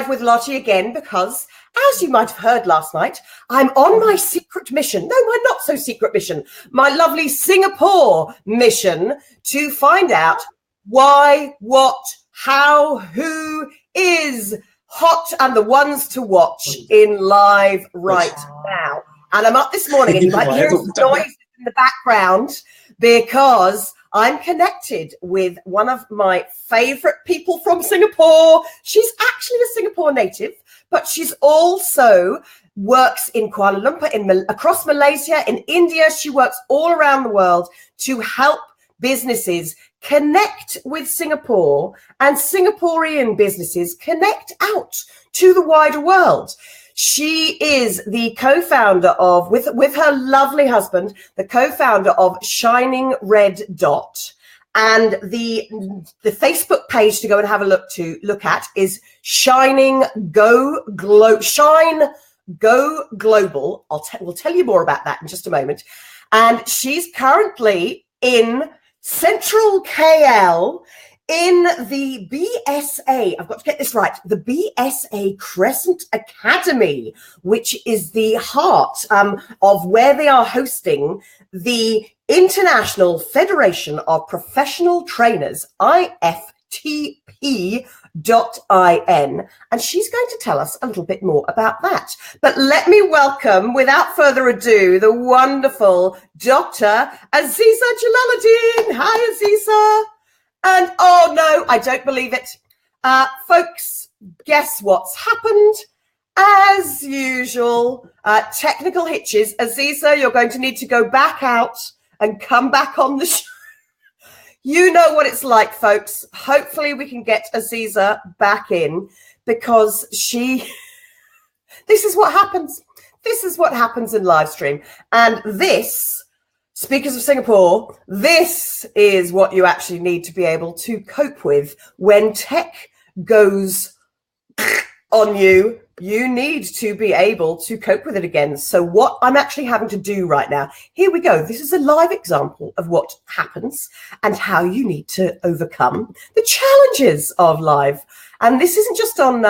with Lottie again because, as you might have heard last night, I'm on my secret mission. No, my not so secret mission. My lovely Singapore mission to find out why, what, how, who is hot and the ones to watch in live right now. And I'm up this morning and you might hear some noise in the background because I'm connected with one of my favorite people from Singapore. She's actually a Singapore native, but she's also works in Kuala Lumpur, across Malaysia, in India. She works all around the world to help businesses connect with Singapore and Singaporean businesses connect out to the wider world. She is the co-founder of, with her lovely husband, the co-founder of Shining Red Dot. And the Facebook page to go and have a look at is Shine Go Global. We'll tell you more about that in just a moment. And she's currently in Central KL in the BSA, I've got to get this right, the BSA Crescent Academy, which is the heart of where they are hosting the International Federation of Professional Trainers, IFTP.in, and she's going to tell us a little bit more about that. But let me welcome, without further ado, the wonderful Dr. Azeeza Jalaudeen. Hi, Azeeza. And oh no, I don't believe it. Folks, guess what's happened? As usual, technical hitches. Azeeza, you're going to need to go back out and come back on the show. You know what it's like, folks. Hopefully we can get Azeeza back in because this is what happens. This is what happens in live stream. And this, speakers of Singapore, this is what you actually need to be able to cope with when tech goes on you. You need to be able to cope with it again. So what I'm actually having to do right now, here we go. This is a live example of what happens and how you need to overcome the challenges of live. And this isn't just on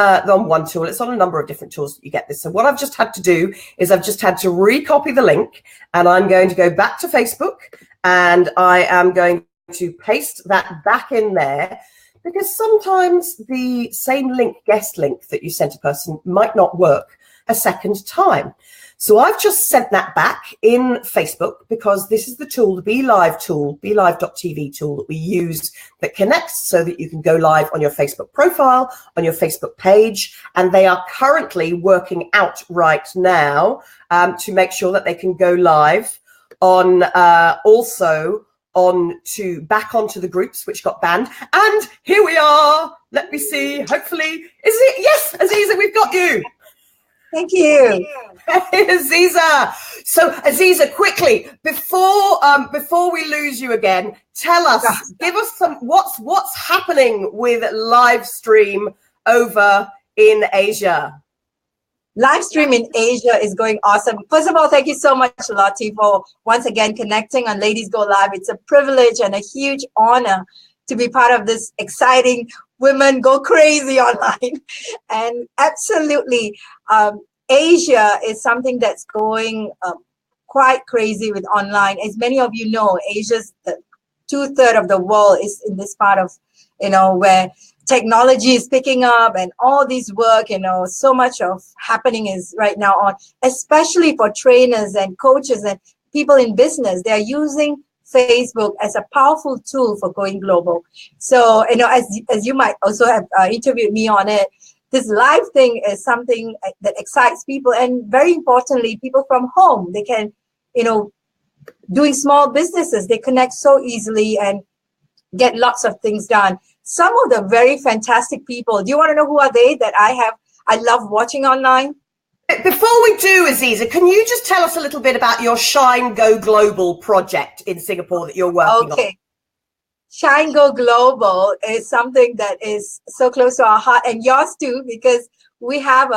one tool, it's on a number of different tools that you get this. So what I've just had to do is I've just had to recopy the link and I'm going to go back to Facebook and I am going to paste that back in there because sometimes the same link, guest link that you sent a person might not work a second time. So I've just sent that back in Facebook because this is the tool, the Be Live tool, BeLive.tv tool that we use that connects so that you can go live on your Facebook profile, on your Facebook page. And they are currently working out right now to make sure that they can go live on also back onto the groups which got banned. And here we are. Let me see. Hopefully, is it? Yes, Azeeza, we've got you. Thank you. Hey, Azeeza. So, Azeeza, quickly, before we lose you again, tell us, give us some, what's happening with live stream over in Asia? Live stream in Asia is going awesome. First of all, thank you so much, Lottie, for once again connecting on Ladies Go Live. It's a privilege and a huge honor to be part of this exciting Women Go Crazy online. And absolutely, Asia is something that's going quite crazy with online. As many of you know, Asia's 2/3 of the world is in this part of, where technology is picking up and all this work, so much of happening is right now on, especially for trainers and coaches and people in business. They are using Facebook as a powerful tool for going global. So, as you might also have interviewed me on it, this live thing is something that excites people. And very importantly, people from home, they can, doing small businesses, they connect so easily and get lots of things done. Some of the very fantastic people, do you want to know who are they that I love watching online? Before we do, Azeeza, can you just tell us a little bit about your Shine Go Global project in Singapore that you're working on? Okay. Shine Go Global is something that is so close to our heart and yours too, because we have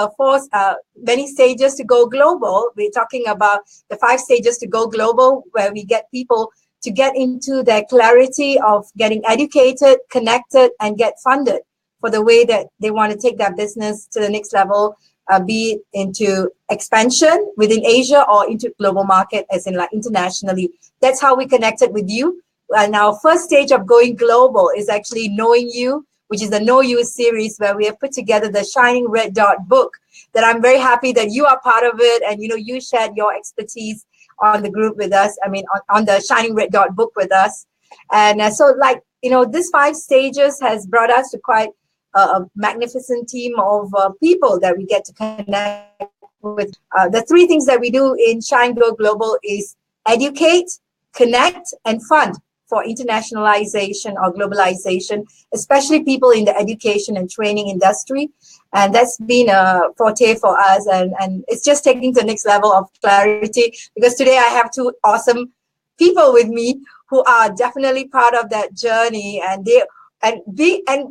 many stages to go global. We're talking about the 5 stages to go global, where we get people to get into their clarity of getting educated, connected, and get funded. for the way that they want to take their business to the next level, be it into expansion within Asia or into global market, as in like internationally. That's how we connected with you. And our first stage of going global is actually Knowing You, which is the Know You series, where we have put together the Shining Red Dot book that I'm very happy that you are part of it. And, you know, you shared your expertise on the group with us. I mean, on the Shining Red Dot book with us. And so, like, you know, this 5 stages has brought us to quite a magnificent team of people that we get to connect with. The 3 things that we do in Shine Go Global is educate, connect, and fund for internationalization or globalization, especially people in the education and training industry. And that's been a forte for us. And it's just taking to the next level of clarity, because today I have 2 awesome people with me who are definitely part of that journey. And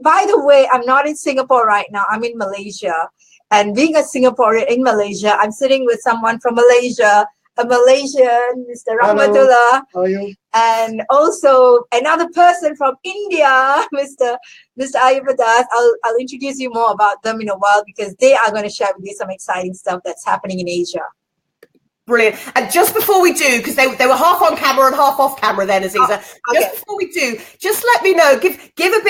by the way, I'm not in Singapore right now. I'm in Malaysia. And being a Singaporean in Malaysia, I'm sitting with someone from Malaysia, a Malaysian, Mr. Rahmatullah. How are you? And also another person from India, Mr. Ayubadas. I'll introduce you more about them in a while, because they are going to share with you some exciting stuff that's happening in Asia. Brilliant. And just before we do, because they were half on camera and half off camera then, Azeeza. Okay. Just before we do, just let me know, give a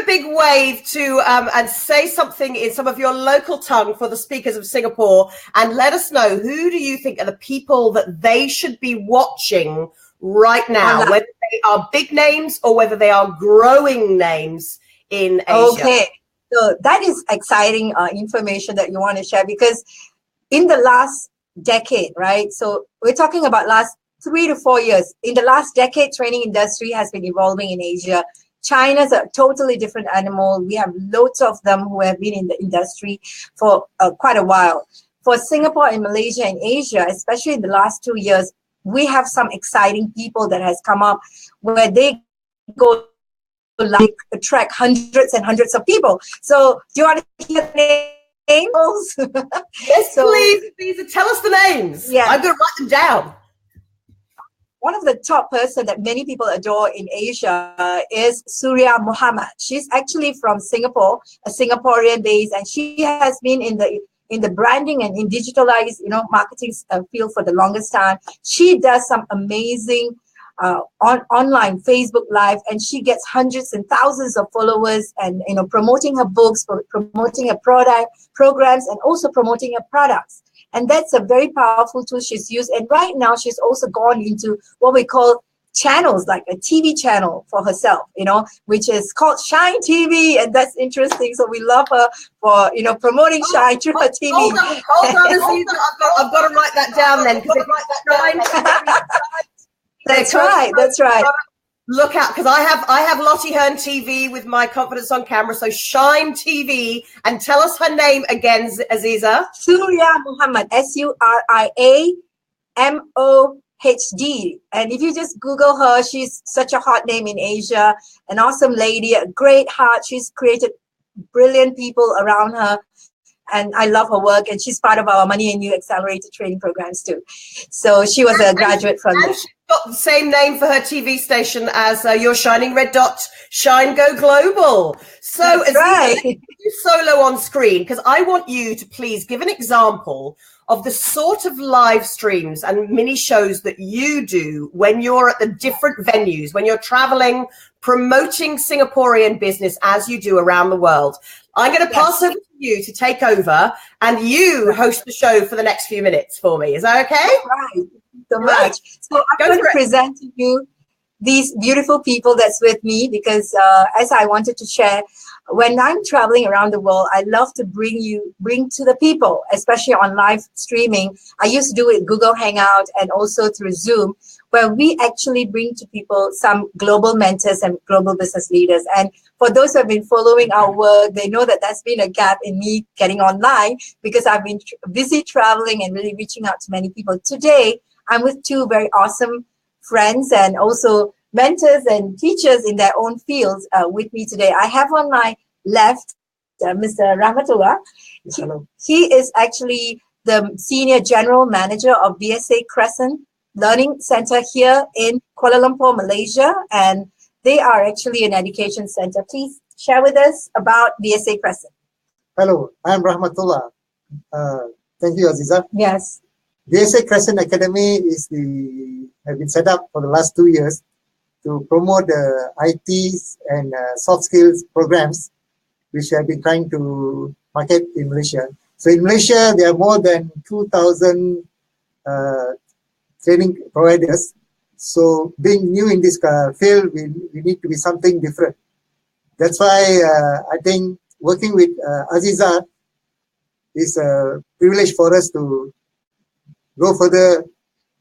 big wave to and say something in some of your local tongue for the speakers of Singapore, and let us know, who do you think are the people that they should be watching right now, whether they are big names or whether they are growing names in Asia. Okay, so that is exciting information that you want to share, because in the last decade, right? So we're talking about last 3 to 4 years. In the last decade, training industry has been evolving in Asia. China's a totally different animal. We have loads of them who have been in the industry for quite a while. For Singapore and Malaysia and Asia, especially in the last 2 years, we have some exciting people that has come up where they go like attract hundreds and hundreds of people. So do you want to hear the names? Yes, please tell us the names. Yeah, I'm going to write them down. One of the top person that many people adore in Asia is Surya Muhammad. She's actually from Singapore, a Singaporean base, and she has been in the branding and in digitalized, marketing field for the longest time. She does some amazing online Facebook Live, and she gets hundreds and thousands of followers, and promoting her books, promoting her programs, and also promoting her products. And that's a very powerful tool she's used. And right now she's also gone into what we call channels, like a TV channel for herself, which is called Shine TV, and that's interesting. So we love her for promoting Shine through her TV. Hold on, Azeeza. I've got to write that down then. That's right. Look out, because I have Lottie Hearn TV with my Confidence on Camera. So Shine TV, and tell us her name again, Azeeza. Surya Muhammad, SURIA MOHD. And if you just Google her, she's such a hot name in Asia, an awesome lady, a great heart. She's created brilliant people around her. And I love her work, and she's part of our Money and You Accelerated training programs too. So she was a graduate from there. She's got the same name for her TV station as your Shining Red Dot, Shine Go Global. So That's right. You solo on screen, because I want you to please give an example of the sort of live streams and mini shows that you do when you're at the different venues, when you're traveling, promoting Singaporean business as you do around the world. I'm going to pass over to you to take over, and you host the show for the next few minutes for me. Is that okay? Right. So much. So I'm going to present to you these beautiful people that's with me, because as I wanted to share, when I'm traveling around the world, I love to bring to the people, especially on live streaming. I used to do it Google Hangout and also through Zoom, where we actually bring to people some global mentors and global business leaders. And for those who have been following our work, they know that that's been a gap in me getting online, because I've been busy traveling and really reaching out to many people. Today, I'm with 2 very awesome friends and also mentors and teachers in their own fields with me today. I have on my left Mr. Rahmatullah. He is actually the Senior General Manager of BSA Crescent Learning Center here in Kuala Lumpur, Malaysia. And they are actually an education center. Please share with us about BSA Crescent. Hello, I am Rahmatullah. Thank you, Azeeza. Yes. BSA Crescent Academy have been set up for the last 2 years to promote the IT and soft skills programs which have been trying to market in Malaysia. So in Malaysia, there are more than 2,000 training providers. So being new in this field, we need to be something different. That's why I think working with Azeeza is a privilege for us to go further,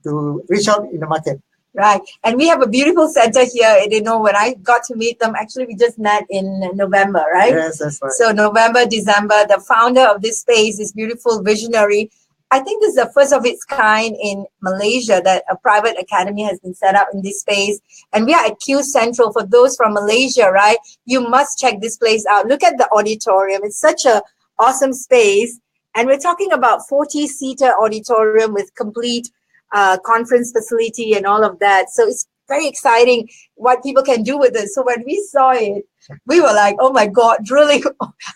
to reach out in the market. Right. And we have a beautiful center here. When I got to meet them, actually, we just met in November, right? Yes, that's right. So November, December, the founder of this space is beautiful visionary. I think this is the first of its kind in Malaysia that a private academy has been set up in this space. And we are at Q Central. For those from Malaysia, right? You must check this place out. Look at the auditorium. It's such a awesome space. And we're talking about 40-seater auditorium with complete conference facility and all of that. So it's very exciting what people can do with it. So when we saw it, we were like, oh my God, drilling.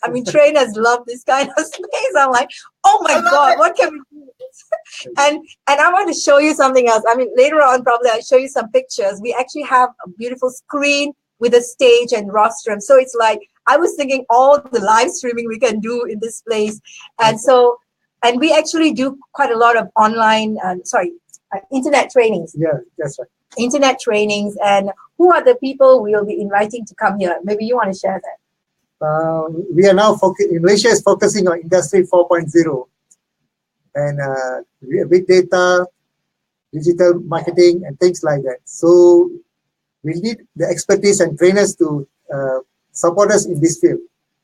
I mean, trainers love this kind of space. I'm like, oh my God, what can we do with this? And I want to show you something else. I mean, later on, probably I'll show you some pictures. We actually have a beautiful screen with a stage and rostrum. So it's like, I was thinking all the live streaming we can do in this place. And so, and we actually do quite a lot of online, internet trainings. Yeah, that's right. Internet trainings. And who are the people we'll be inviting to come here? Maybe you want to share that. We are now Malaysia is focusing on Industry 4.0 and big data, digital marketing, and things like that. So we need the expertise and trainers to support us in this field.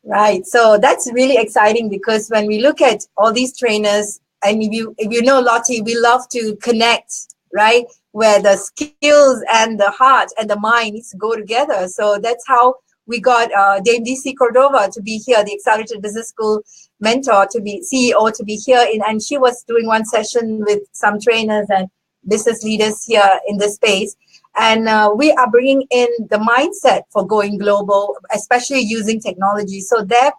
Right. So that's really exciting because when we look at all these trainers, and if you know Lottie, we love to connect, right? Where the skills and the heart and the mind needs to go together. So that's how we got Dame DC Cordova to be here, the Accelerated Business School mentor, to be CEO, to be here. And she was doing one session with some trainers and business leaders here in this space. And we are bringing in the mindset for going global, especially using technology. So their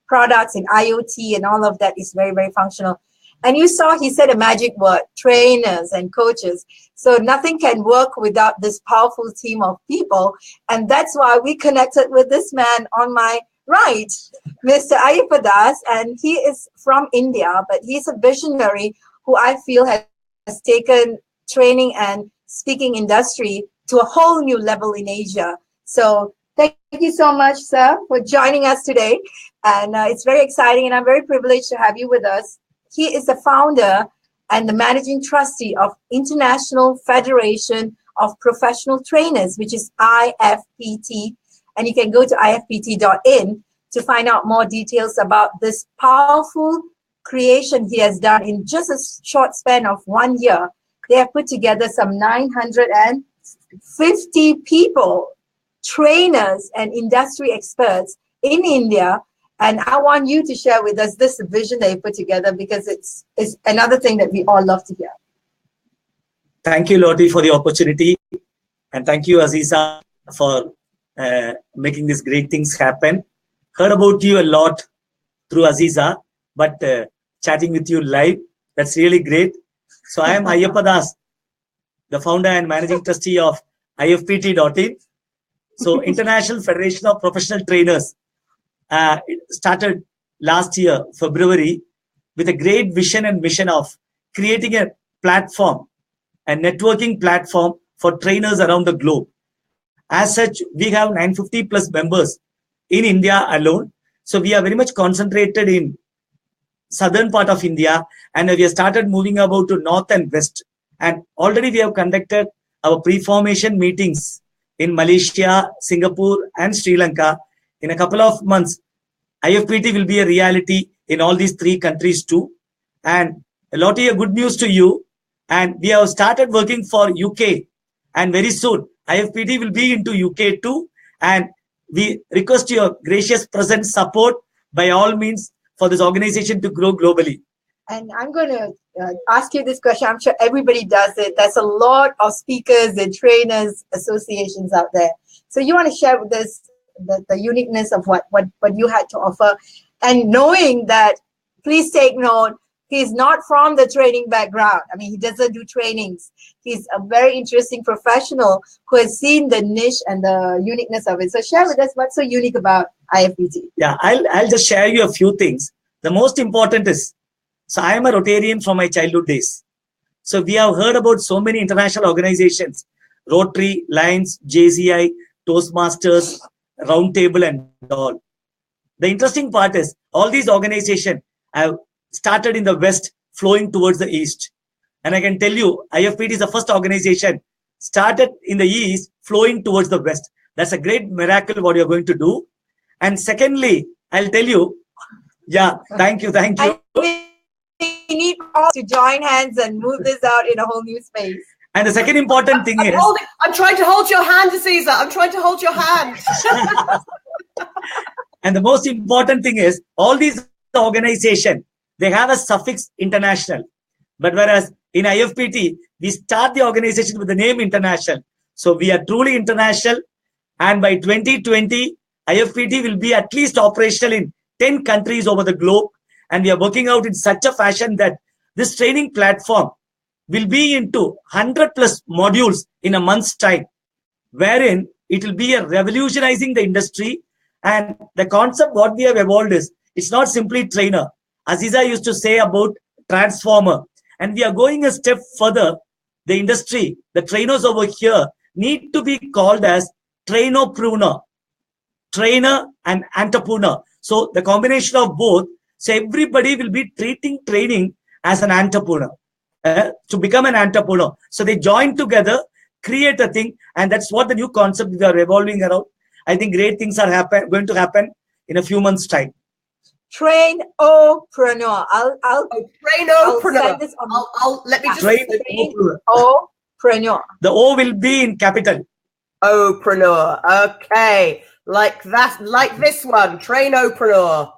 products in IoT and all of that is very, very functional. And you saw he said a magic word, trainers and coaches. So nothing can work without this powerful team of people. And that's why we connected with this man on my right, Mr. Ayappadas. And he is from India, but he's a visionary who I feel has taken training and speaking industry to a whole new level in Asia. So thank you so much, sir, for joining us today. And it's very exciting, and I'm very privileged to have you with us. He is the founder and the managing trustee of International Federation of Professional Trainers, which is IFPT. And you can go to ifpt.in to find out more details about this powerful creation he has done in just a short span of 1 year. They have put together some 950 people, trainers and industry experts in India. And I want you to share with us this vision they put together because it's another thing that we all love to hear. Thank you, Lottie, for the opportunity. And thank you, Azeeza, for making these great things happen. Heard about you a lot through Azeeza, but chatting with you live, that's really great. So I am Ayappadas, the founder and managing trustee of IFPT.in. So International Federation of Professional Trainers. It started last year, February, with a great vision and mission of creating a platform, a networking platform for trainers around the globe. As such, we have 950 plus members in India alone. So we are very much concentrated in southern part of India, and we have started moving about to north and west. And already we have conducted our pre-formation meetings in Malaysia, Singapore, and Sri Lanka. In a couple of months, IFPT will be a reality in all these 3 countries too. And Lottie, a good news to you. And we have started working for UK. And very soon, IFPT will be into UK too. And we request your gracious present support by all means for this organization to grow globally. And I'm going to ask you this question. I'm sure everybody does it. There's a lot of speakers and trainers associations out there. So you want to share with us the uniqueness of what you had to offer, and knowing that, please take note, he's not from the training background. I mean, he doesn't do trainings. He's a very interesting professional who has seen the niche and the uniqueness of it. So share with us what's so unique about IFPT. Yeah, I'll just share you a few things. The most important is, so I am a Rotarian from my childhood days. So we have heard about so many international organizations, Rotary, Lions, JCI, Toastmasters, Roundtable and all. The interesting part is all these organizations have started in the West, flowing towards the East. And I can tell you, IFPT is the first organization started in the East, flowing towards the West. That's a great miracle what you're going to do. And secondly, I'll tell you, yeah, thank you. We need all to join hands and move this out in a whole new space. And the second important thing is... I'm trying to hold your hand, Azeeza. I'm trying to hold your hand. And the most important thing is, all these organizations, they have a suffix international. But whereas in IFPT, we start the organization with the name international. So we are truly international. And by 2020, IFPT will be at least operational in 10 countries over the globe. And we are working out in such a fashion that this training platform will be into 100+ modules in a month's time, wherein it will be a revolutionizing the industry. And the concept what we have evolved is, it's not simply trainer. Azeeza used to say about transformer. And we are going a step further. The industry, the trainers over here need to be called as trainopreneur, trainer and entrepreneur. So the combination of both, so everybody will be treating training as an entrepreneur, to become an entrepreneur. So they join together, create a thing, and that's what the new concept we are revolving around. I think great things are going to happen in a few months' time. Trainopreneur. I'll Trainopreneur. Let me just Trainopreneur. The O will be in capital. Opreneur. Okay. Like that, like this one, Trainopreneur.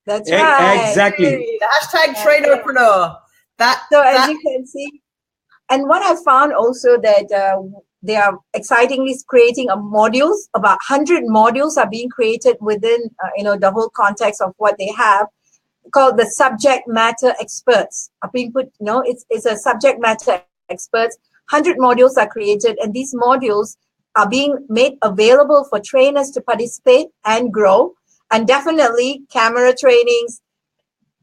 That's right. Exactly. The hashtag Trainopreneur. As you can see, and what I found also that they are excitingly creating modules. About 100 modules are being created within the whole context of what they have, called the subject matter experts. Are being put, it's a subject matter experts. 100 modules are created, and these modules are being made available for trainers to participate and grow. And definitely camera trainings,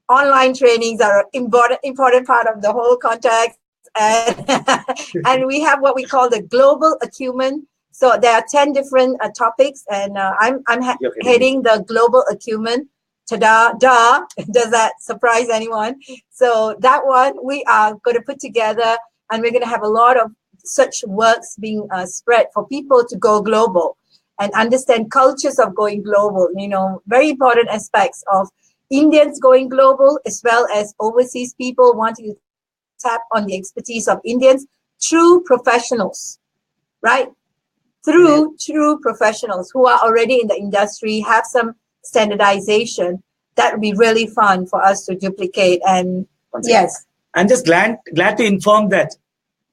online trainings are an important part of the whole context. And we have what we call the global acumen. So there are 10 different topics, and I'm heading the global acumen. Ta-da, does that surprise anyone? So that one we are going to put together, and we're going to have a lot of such works being spread for people to go global and understand cultures of going global, very important aspects of Indians going global, as well as overseas people wanting to tap on the expertise of Indians through professionals, right? Through true professionals who are already in the industry, have some standardization. That would be really fun for us to duplicate. And yes. I'm just glad to inform that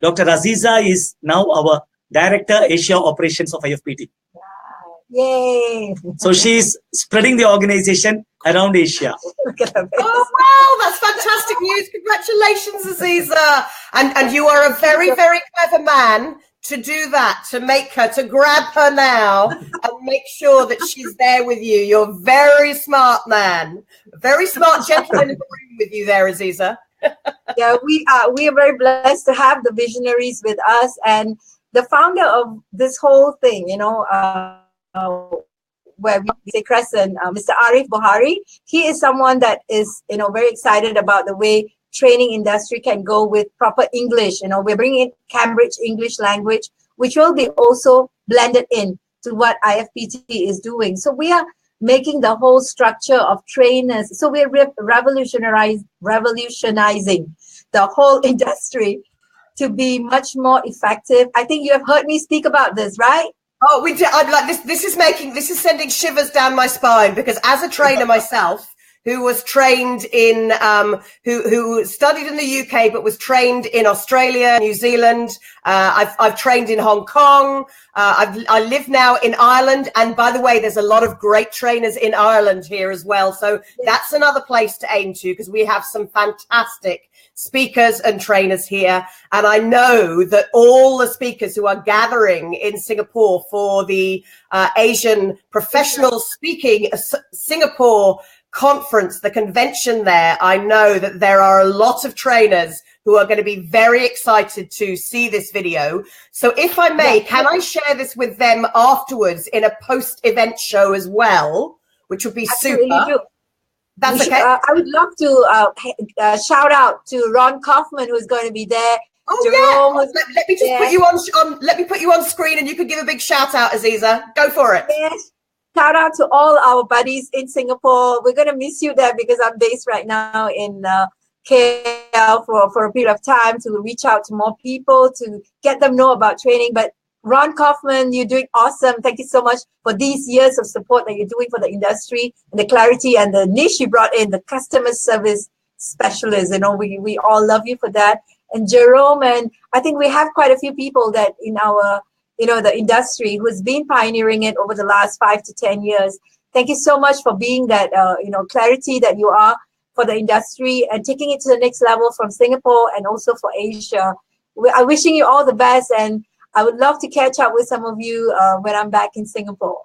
Dr. Azeeza is now our Director, Asia Operations of IFPT. Yay! So she's spreading the organization around Asia. Oh, wow, that's fantastic news. Congratulations, Azeeza. And you are a very, very clever man to do that, to grab her now and make sure that she's there with you. You're a very smart man, very smart gentleman in the room with you there, Azeeza. Yeah, we are very blessed to have the visionaries with us, and the founder of this whole thing, where we say Crescent, Mr. Arif Buhari. He is someone that is, very excited about the way training industry can go with proper English. We're bringing in Cambridge English language, which will be also blended in to what IFPT is doing. So we are making the whole structure of trainers. So we're revolutionizing the whole industry to be much more effective. I think you have heard me speak about this, right? Oh, we did. I'm like this. This is sending shivers down my spine, because as a trainer myself, who was trained in, who studied in the UK, but was trained in Australia, New Zealand. I've trained in Hong Kong. I live now in Ireland. And by the way, there's a lot of great trainers in Ireland here as well. So that's another place to aim to, because we have some fantastic speakers and trainers here. And I know that all the speakers who are gathering in Singapore for the Asian Professional Speaking Singapore conference, the convention there, I know that there are a lot of trainers who are going to be very excited to see this video. So if I may, can I share this with them afterwards in a post-event show as well, which would be super. Do. That's okay. I would love to shout out to Ron Kaufman, who's going to be there. Oh, Jerome, yeah. Let me just put you on. Let me put you on screen, and you could give a big shout out, Azeeza. Go for it. Yes. Shout out to all our buddies in Singapore. We're going to miss you there because I'm based right now in KL for a period of time to reach out to more people, to get them know about training. But Ron Kaufman, you're doing awesome. Thank you so much for these years of support that you're doing for the industry and the clarity and the niche you brought in, the customer service specialist. You know, we all love you for that. And Jerome, and I think we have quite a few people that in our the industry who's been pioneering it over the last 5 to 10 years. Thank you so much for being that, clarity that you are for the industry and taking it to the next level from Singapore and also for Asia. I'm wishing you all the best, and I would love to catch up with some of you when I'm back in Singapore.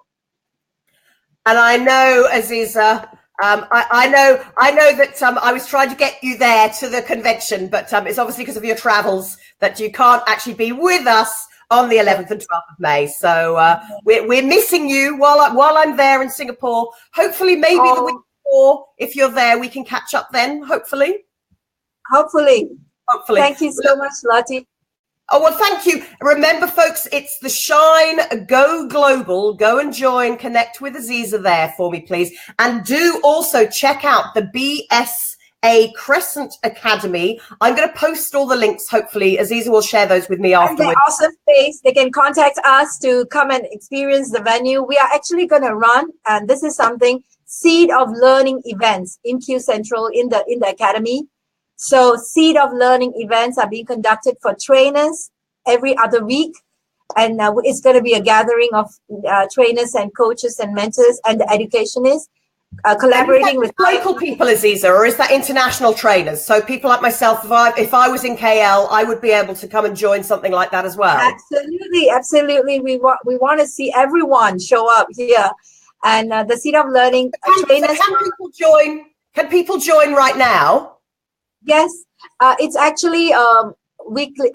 And I know, Azeeza, I know that I was trying to get you there to the convention, but it's obviously because of your travels that you can't actually be with us on the 11th and 12th of May. So we're missing you while I'm there in Singapore. Hopefully, maybe the week before, if you're there, we can catch up then, hopefully. Hopefully. Thank you so much, Lottie. Oh, well, thank you. Remember, folks, it's the Shine Go Global. Go and join, connect with Azeeza there for me, please. And do also check out the BSA Crescent Academy. I'm going to post all the links, hopefully. Azeeza will share those with me afterwards. Awesome space. They can contact us to come and experience the venue. We are actually going to run, and this is something, Seed of Learning events in Q Central in the academy. So Seed of Learning events are being conducted for trainers every other week. And it's going to be a gathering of trainers and coaches and mentors and the educationists collaborating with local people, Azeeza, or is that international trainers? So people like myself, if I was in KL, I would be able to come and join something like that as well. Absolutely. We want to see everyone show up here. And the Seed of Learning trainers. So can people join right now? Yes, it's actually a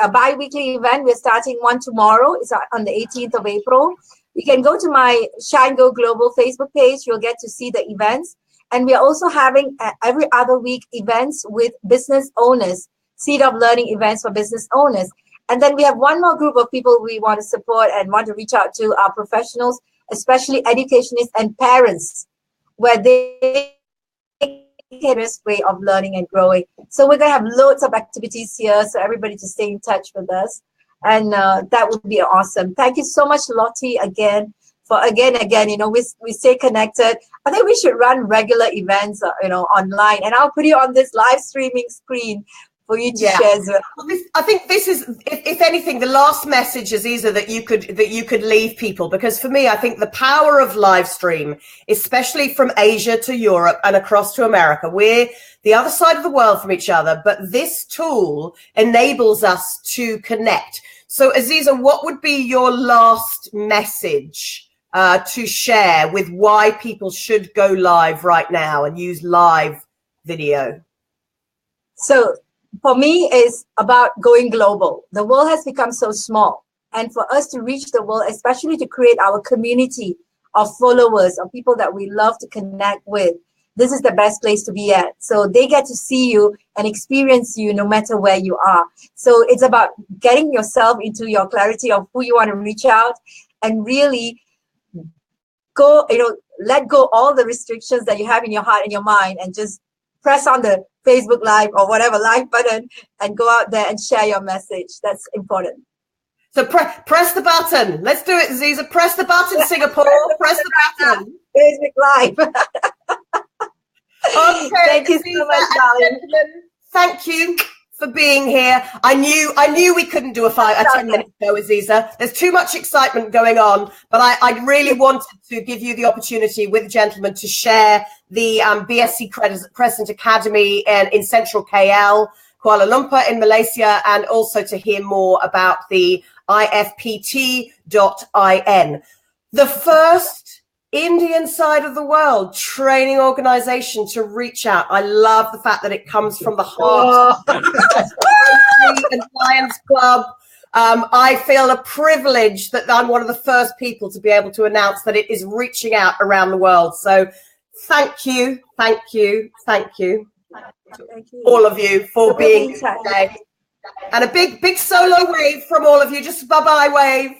bi-weekly event. We're starting one tomorrow. It's on the 18th of April. You can go to my Shine Go Global Facebook page. You'll get to see the events. And we are also having every other week events with business owners, Seed of Learning events for business owners. And then we have one more group of people we want to support and want to reach out to, our professionals, especially educationists and parents, where they way of learning and growing. So we're going to have loads of activities here, so everybody to stay in touch with us, and that would be awesome. Thank you so much, Lottie, again for we stay connected. I think we should run regular events online, and I'll put you on this live streaming screen for you to share. I think this is, if anything, the last message, Azeeza, that you could leave people, because for me, I think the power of live stream, especially from Asia to Europe and across to America, we're the other side of the world from each other, but this tool enables us to connect. So, Azeeza, what would be your last message to share with why people should go live right now and use live video? So, for me, it's about going global. The world has become so small. And for us to reach the world, especially to create our community of followers, of people that we love to connect with, this is the best place to be at. So they get to see you and experience you no matter where you are. So it's about getting yourself into your clarity of who you want to reach out and really go, let go all the restrictions that you have in your heart and your mind, and just press on the Facebook Live or whatever live button and go out there and share your message. That's important. So press the button. Let's do it, Azeeza. Press the button, Singapore. Press the button. Facebook Live. Okay, thank you so much, darling. Thank you for being here. I knew we couldn't do a 10-minute show, Azeeza. There's too much excitement going on, but I really wanted to give you the opportunity with the gentlemen to share the BSc Crescent Academy in Central KL, Kuala Lumpur in Malaysia, and also to hear more about the IFPT.in. The first Indian side of the world training organization to reach out. I love the fact that it comes from the heart and Lions Club. I feel a privilege that I'm one of the first people to be able to announce that it is reaching out around the world. So thank you, thank you, thank you, all of you for being here today. And a big solo wave from all of you. Just bye-bye wave.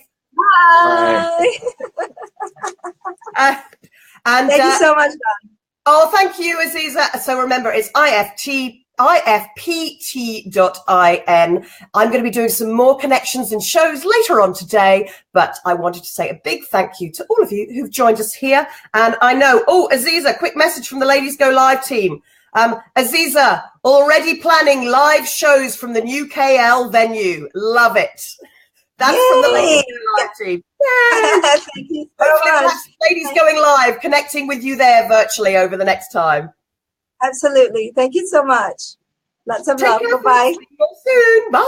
Bye. And thank you so much, Don. Oh, thank you, Azeeza. So remember, it's IFPT.in. I'm going to be doing some more connections and shows later on today, but I wanted to say a big thank you to all of you who've joined us here. And I know, Azeeza, quick message from the Ladies Go Live team. Azeeza, already planning live shows from the new KL venue. Love it. That's from the Ladies Go Live team. Yay. Thank you so Hopefully much. Ladies Going Live, connecting with you there virtually over the next time. Absolutely. Thank you so much. Lots of love. Take care. Bye-bye. See you soon. Bye.